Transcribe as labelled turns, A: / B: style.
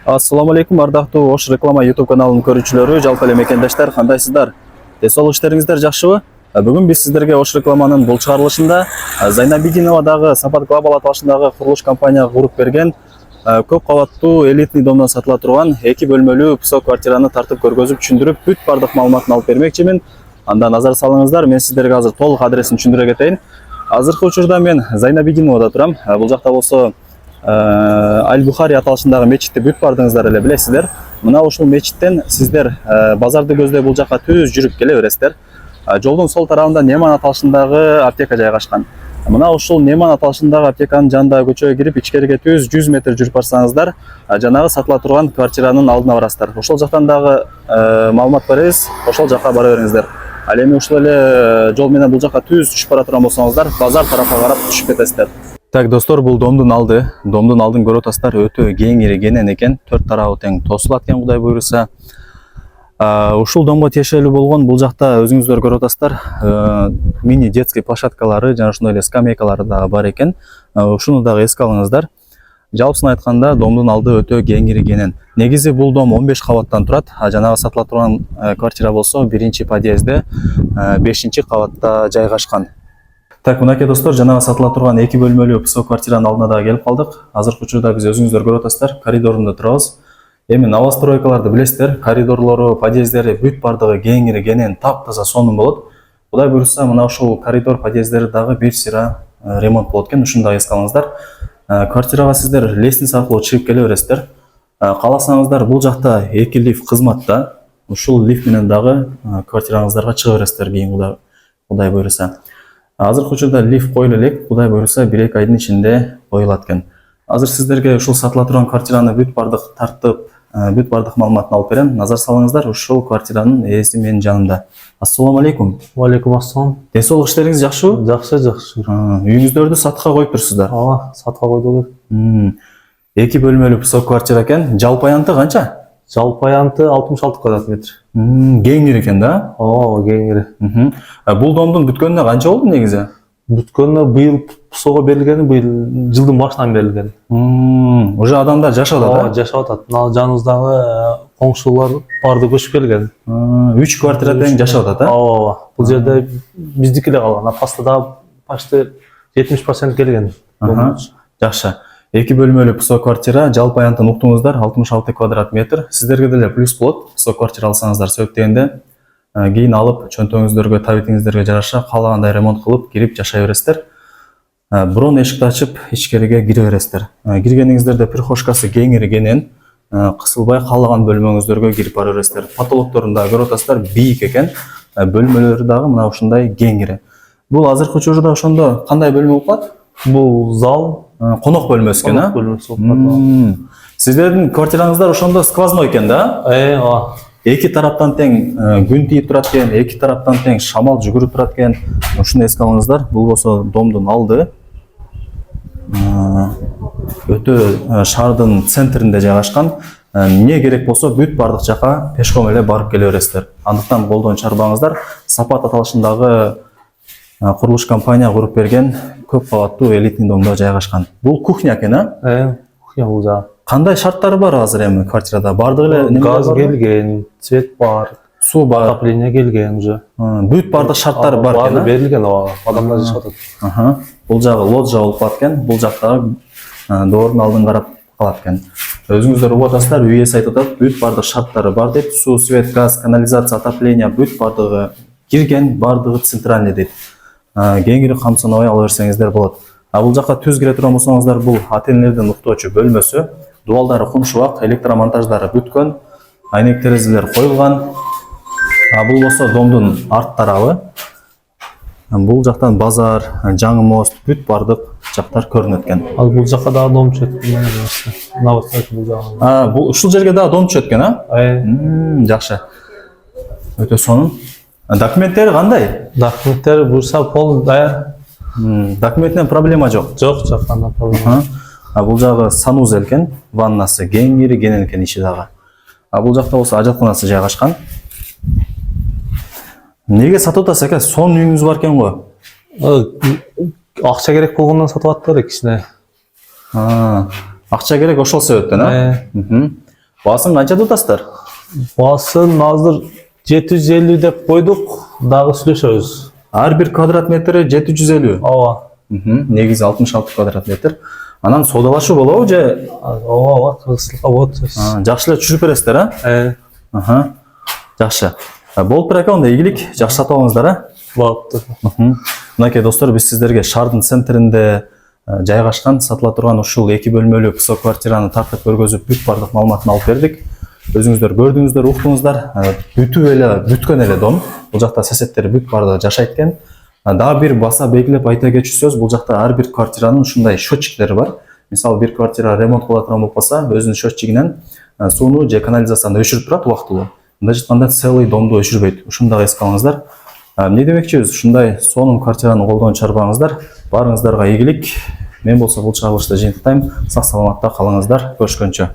A: Assalamu алейкум, ардактуу Ош реклама YouTube каналынын көрүүчүлөрү, жалпы эле мекендештер, кандайсыздар? Ден соолук жакшыбы? Бүгүн биз сиздерге Ош рекламанын бул чыгарылышында Зайнабидиновадагы Сапат Глобал аталышындагы курулуш компанияга куруп берген көп кабаттуу элитный домдон сатыла турган 2 бөлмөлүү ПСО квартираны тартып көргөзүп, түшүндүрүп, бүт бардык маалыматын алып бермекчимин. Анда назар салыңыздар, мен сиздерге азыр толук адресин түшүндүрө кетейин. Азыркы учурда мен Зайнабидиновада турам. Бул жакта болсо Аль-Бухари аталышындагы мечитти бүт бардыңыздар эле билесиздер. Мына ушул мечиттен сиздер базарды көздөй бул жакка түз жүрүп келе бересиздер. Жолдун сол тарабында Неман аталышындагы аптека жайгашкан. Мына ушул Неман аталышындагы аптеканын жанындагы көчөгө кирип, ичкериге түз 100 метр жүрүп барсаңыздар, жанагы сатыла турган квартиранын алдына барасыздар. Ошол жактан дагы маалымат беребиз, ошол жакка бара бериңиздер. Ал эми ушул эле жол менен бул жакка түз түшүп бара турган болсоңуздар, базар тарафка карап түшүп кетесиздер. Так, достор, бул домдун алдын көрүп атасыздар, өтө кеңири кенен экен, төрт тарабы тең тосулат экен, Кудай буйруса. Ушул домго тиешелүү болгон бул жакта өзүңүздөр көрүп атасыздар, мини детский площадкалары жана ошондой эле скамейкалары дагы бар экен. Ушуну дагы эске алыңыздар. Жалпысын айтканда, домдун алды өтө кеңири кенен. Негизи бул дом 15 кабаттан турат, жанагы сатыла турган квартира болсо 1-чи подъездде 5-чи кабатта жайгашкан. Так, мынакей достор, жанагы сатыла турган 2 бөлмөлүү ПСО квартиранын алдына дагы келип калдык. Азыркы учурда биз өзүңүздөр көрүп атасыздар, коридорунда турабыз. Эми новостройкаларды билесиздер, коридорлору, подъезддери бүт бардыгы кеңири кенен, таптаза сонун болот. Кудай буйруса, мына ушул коридор, подъезддери дагы бир сыйра ремонт болот экен, ушуну дагы эске алыңыздар. Квартирага сиздер лестница аркылуу чыгып келе бересиздер. Кааласаңыздар, бул жакта 2 лифт кызматта. Ушул лифт менен дагы квартираңыздарга чыга бересиздер кийин Кудай буйруса. Азыркы учурда лифт коюла элек, Кудай буйруса 1-2 айдын ичинде коюлат экен. Азыр сиздерге ушул сатыла турган квартираны бүт бардык тартып, бүт бардык маалыматын алып берем. Назар салыңыздар, ушул квартиранын ээси менин жанымда. Ассаламу алейкум.
B: Алейкум ассалам.
A: Ден соолук иштериңиз жакшыбы?
B: Жакшы.
A: Үйүңүздөрдү сатыкка коюп турсуздар?
B: Сатыкка койдук.
A: 2 бөлмөлүү ПСО квартира экен. Жалпы аянты канча?
B: Жалпы аянты 66 квадрат метр.
A: Кеңири экен да?
B: Кеңири.
A: Бул домдун бүткөнүнө канча болду негизи?
B: Бүткөнүнө быйыл ПСОго берилгени, быйыл жылдын башынан берилген.
A: Уже адамдар жашап атат?
B: Жашап атат. Мына жаныбыздагы коңшулар барды көчүп келген.
A: 3 квартира тең жашап атат,
B: Бул жерде биздики эле калган. Пастада почти 70% келген.
A: Жакшы. 2 бөлмөлүү ПСО квартира, жалпы аянтын уктуңуздар, 66 квадрат метр. Сиздерге деле плюс болот. ПСО квартира алсаңыздар, сөйт дегенде кийин алып, чөнтөгүңүздөргө, табитиңиздерге жараша каалагандай ремонт кылып, кирип жашай бересиздер. Бирон эшикти ачып, ичкериге кире бересиздер. Киргениңиздерде прихожкасы кеңири кенен, кысылбай каалаган бөлмөңүздөргө кирип бара бересиздер. Потолокторун дагы көрүп атасыздар, бийик экен. Бөлмөлөрү дагы мына ушундай кеңири. Бул азыркы учурда ошондо кандай бөлмө болуп калат?
B: Бул зал,
A: конок бөлмөсү экен,
B: конок бөлмөсү болуп калат.
A: Сиздердин квартираңыздар ошондо сквозной экен да? Эки тараптан тең күн тийип турат экен, эки тараптан тең шамал жүгүрүп турат экен. Ушуну эске алыңыздар. Бул болсо домдун алды. Өтө шаардын центринде жайгашкан. Эмне керек болсо бүт бардык жака пешком эле барып келе бересиздер. Андыктан колдон чарбаңыздар. Сапат аталышындагы курулуш компания куруп берген көп кабаттуу элитный домдо жайгашкан. Бул кухня экен,
B: Кухня бул жагы.
A: Кандай шарттары бар азыр эми квартирада? Бардыгы эле
B: газ келген, свет бар,
A: суу бар,
B: отопление келген уже.
A: Бүт бардык шарттары бар экен.
B: Баары берилген, адамдар жашап атат.
A: Бул жагы лоджия болуп калат экен. Бул жактагы доордун алдын карап калат экен. Өзүңүздөр угуп атасыздар, үй ээси айтып атат, бүт бардык шарттары бар дейт. Суу, свет, газ, канализация, отопление бүт бардыгы кирген, бардыгы центральный дейт. Кеңири камсынабай ала берсеңиздер болот. Бул жакка түз кире турган болсоңуздар, бул ата-энелердин уктоочу бөлмөсү. Дуалдары кумшубак, электромонтаждары бүткөн, айнек терезелер коюлган. Бул болсо домдун арт тарабы. Бул жактан базар, жаңы мост, бүт бардык жактар көрүнөт экен.
B: Ал бул жакка дагы дом түшөт. Бул жагы.
A: Бул ушул жерге дагы дом түшөт экен, Жакшы. Өтө сонун. Документтери кандай?
B: Документтер буюрса полный даяр.
A: Документинен проблема жок.
B: Жок, кандай проблема.
A: Бул жагы санузел экен, ваннасы кеңири кенен экен ичи дагы. Бул жакта болсо ажатканасы жайгашкан. Неге сатып атасыз эке? Сонун үйүңүз бар экен го.
B: Акча керек болгондон сатып аттыр кичине.
A: Акча керек ошол себептен, Баасын канчада утасыздар?
B: Баасын азыр 750 деп койдук, дагы сүйлөшөбүз.
A: Ар бир квадрат метри 750.
B: Ооба.
A: Негизи 66 квадрат метр. Анан содалашуу болобу же
B: Ооба, кыргызчылыкка болот.
A: жакшы эле түшүрүп бересиздер, а? Жакшы. Болуп береке, онда ийгилик, жакшы сатып алыңыздар, а?
B: Болуптур.
A: Мынакей достор, биз сиздерге шаардын центринде жайгашкан, сатыла турган ушул 2 бөлмөлүү ПСО квартираны тартып көргөзүп, бүт бардык маалыматын алып бердик. Өзүңүздөр көрдүңүздөр, уктуңуздар. Бүтүп эле, бүткөн эле дом. Бул жакта соседтер бүт бардыгы жашайт экен. Дагы бир баса белгилеп айта кетчү сөз, бул жакта ар бир квартиранын ушундай счетчиктери бар. Мисалы, бир квартира ремонт кыла турган болуп калса, өзүнүн счетчигинен сууну же канализацияны өчүрүп турат убактылуу. Мындай айтканда целый домду өчүрбөйт. Ушуну дагы эске алыңыздар. Эмне демекчибиз? Ушундай сонун квартираны колдон чарбаңыздар. Баарыңыздарга ийгилик. Мен болсо бул чыгарылышты жыйынтыктайм. Сак саламатта калыңыздар. Көрүшкөнчө.